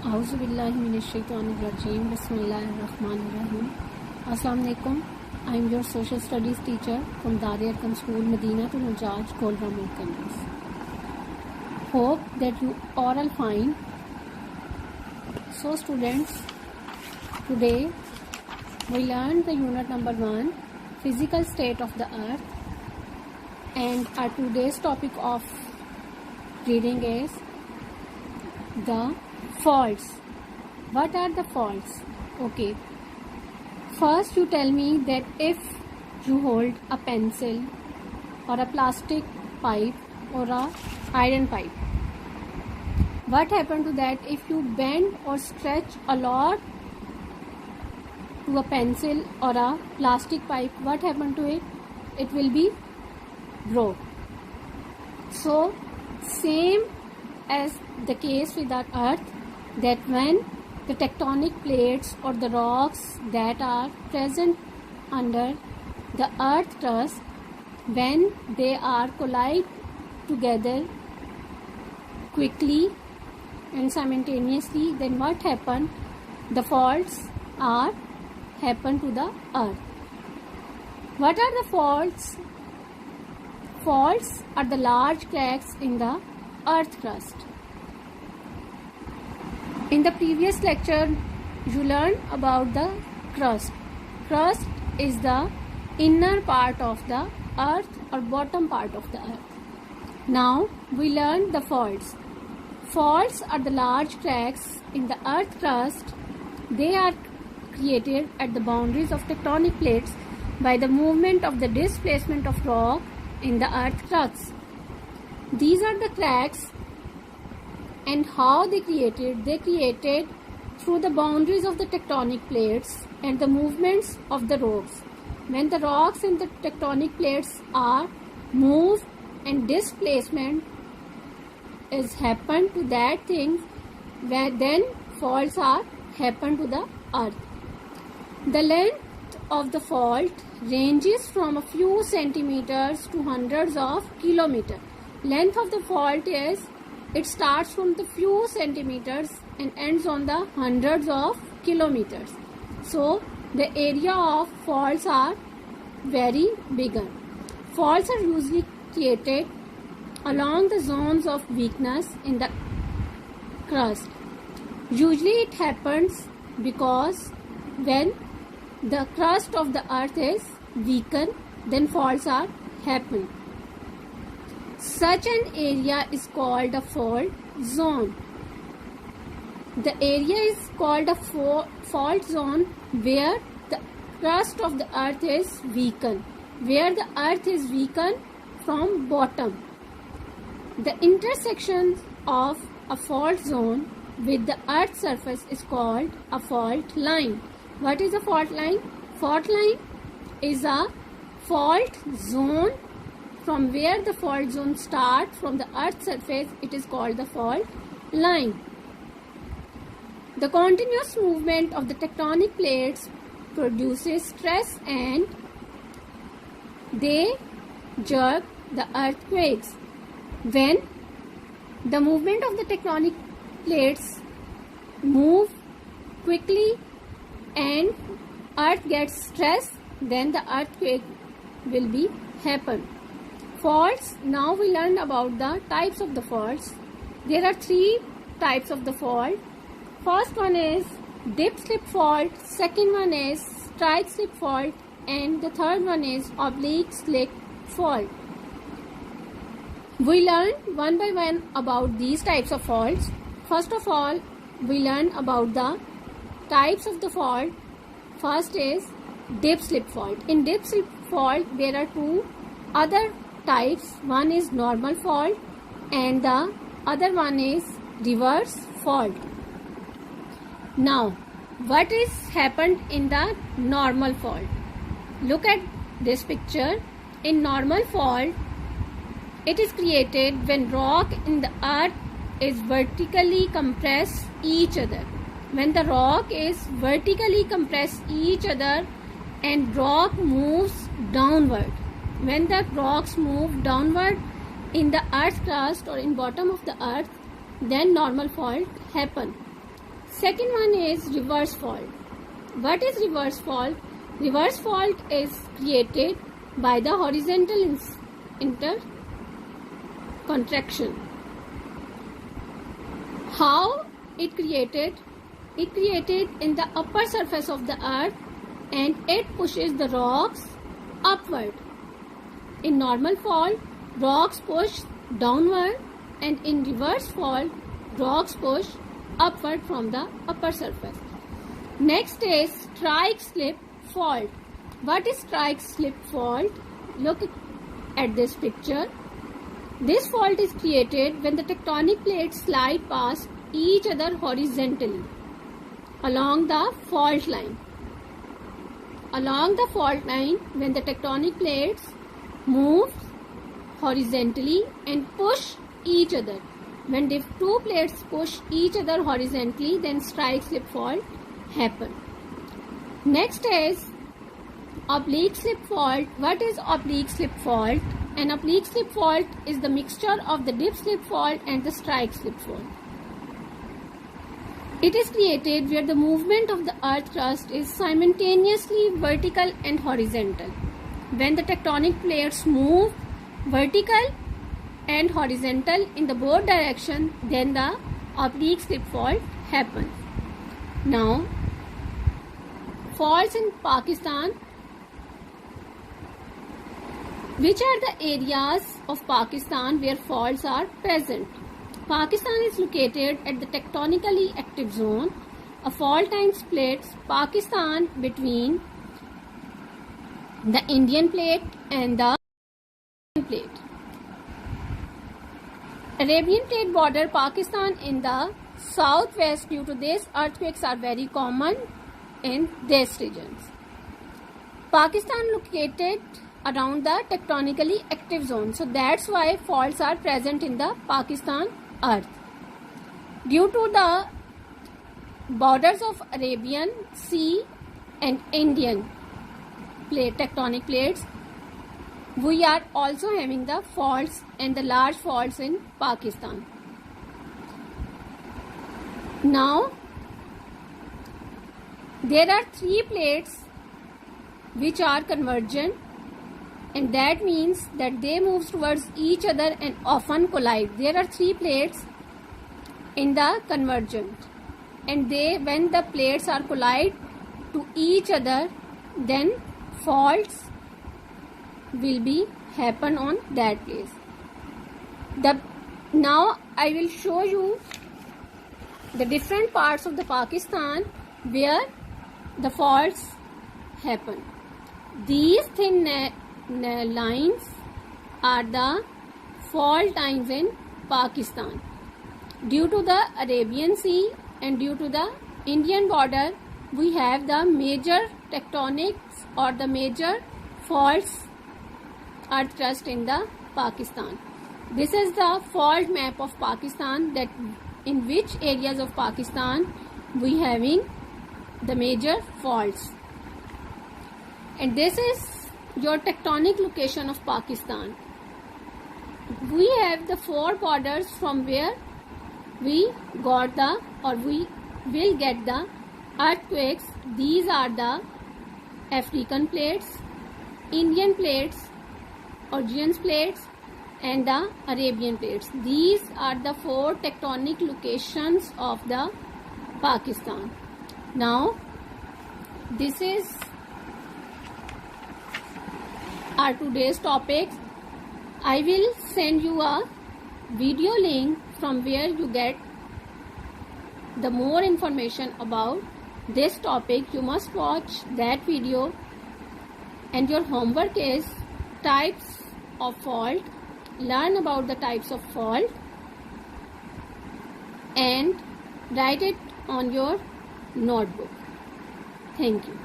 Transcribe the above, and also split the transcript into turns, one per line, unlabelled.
Auzubillahiminash-shaytanir-rajim. Bismillahir-rahmanir-rahim. Assalamu alaikum. I am your social studies teacher from Darul Arqam School, Madinatul Hujjaj, Golra Campus. Hope that you all are fine. So students, today we learned the unit number 1, physical state of the earth, and our today's topic of reading is the faults. What are the faults? Okay. First you tell me that if you hold a pencil or a plastic pipe or a iron pipe, what happened to that if you bend or stretch a lot to a pencil or a plastic pipe? What happened to it? It will be broke. So same as the case with our earth, that when the tectonic plates or the rocks that are present under the earth crust, when they are collide together quickly and simultaneously, then what happen? The faults are happen to the earth. What are the faults? Faults are the large cracks in the earth crust. In the previous lecture, you learned about the crust. Crust is the inner part of the earth or bottom part of the earth. Now we learned the faults. Faults are the large cracks in the earth crust. They are created at the boundaries of tectonic plates by the movement of the displacement of rock in the earth crust. These are the cracks, and how they created? They created through the boundaries of the tectonic plates and the movements of the rocks. When the rocks and the tectonic plates are moved and displacement is happened to that thing, where then faults are happen to the earth. The length of the fault ranges from a few centimeters to hundreds of kilometers. Length of the fault is, it starts from the few centimeters and ends on the hundreds of kilometers. So the area of faults are very bigger. Faults are usually created along the zones of weakness in the crust. Usually it happens because when the crust of the earth is weakened, then faults are happen. Such an area is called a fault zone. The area is called a fault zone where the crust of the earth is weakened, where the earth is weakened from bottom. The intersection of a fault zone with the earth's surface is called a fault line. What is a fault line? Fault line is a fault zone. From where the fault zone starts from the earth's surface, it is called the fault line. The continuous movement of the tectonic plates produces stress and they jerk the earthquakes. When the movement of the tectonic plates move quickly and earth gets stressed, then the earthquake will be happen. Faults. Now we learned about the types of the faults. There are 3 types of the fault. First one is dip slip fault, second one is strike slip fault, and the third one is oblique slip fault. We learned one by one about these types of faults. First of all, we learned about the types of the fault. First is dip slip fault. In dip slip fault, there are 2 other types. One is normal fault and the other one is reverse fault. Now what is happened in the normal fault? Look at this picture. In normal fault, it is created when rock in the earth is vertically compress each other. When the rock is vertically compress each other and rock moves downward. When the rocks move downward in the earth crust or in bottom of the earth, then normal fault happen. Second one is reverse fault. What is reverse fault? Reverse fault is created by the horizontal intercontraction. How it created? It created in the upper surface of the earth and it pushes the rocks upward. In normal fault, rocks push downward, and in reverse fault, rocks push upward from the upper surface. Next is strike slip fault. What is strike slip fault? Look at this picture. This fault is created when the tectonic plates slide past each other horizontally along the fault line. Along the fault line, when the tectonic plates move horizontally and push each other. When the two plates push each other horizontally, then strike slip fault happen. Next is oblique slip fault. What is oblique slip fault? An oblique slip fault is the mixture of the dip slip fault and the strike slip fault. It is created where the movement of the earth crust is simultaneously vertical and horizontal. When the tectonic plates move vertical and horizontal in the both direction, then the oblique slip fault happens. Now, faults in Pakistan. Which are the areas of Pakistan where faults are present? Pakistan is located at the tectonically active zone. A fault line splits Pakistan between the Indian plate and the Arabian plate. Arabian plate border Pakistan in the southwest. Due to this, earthquakes are very common in these regions. Pakistan located around the tectonically active zone, so that's why faults are present in the Pakistan earth. Due to the borders of Arabian Sea and Indian tectonic plates, we are also having the faults and the large faults in Pakistan. Now, there are three plates which are convergent, and that means that they move towards each other and often collide. There are three plates in the convergent, and when the plates are collide to each other, then faults will be happen on that place. Now I will show you the different parts of the Pakistan where the faults happen. These thin lines are the fault lines in Pakistan. Due to the Arabian Sea and due to the Indian border, we have the major tectonics or the major faults earth crust in the Pakistan. This is the fault map of Pakistan, that in which areas of Pakistan we having the major faults. And this is your tectonic location of Pakistan. We have the four borders from where we got the or we will get the earthquakes. These are the African plates, Indian plates, Augean plates, and the Arabian plates. These are the four tectonic locations of the Pakistan. Now, this is our today's topics. I will send you a video link from where you get the more information about this topic. You must watch that video, and your homework is types of fault. Learn about the types of fault and write it on your notebook. Thank you.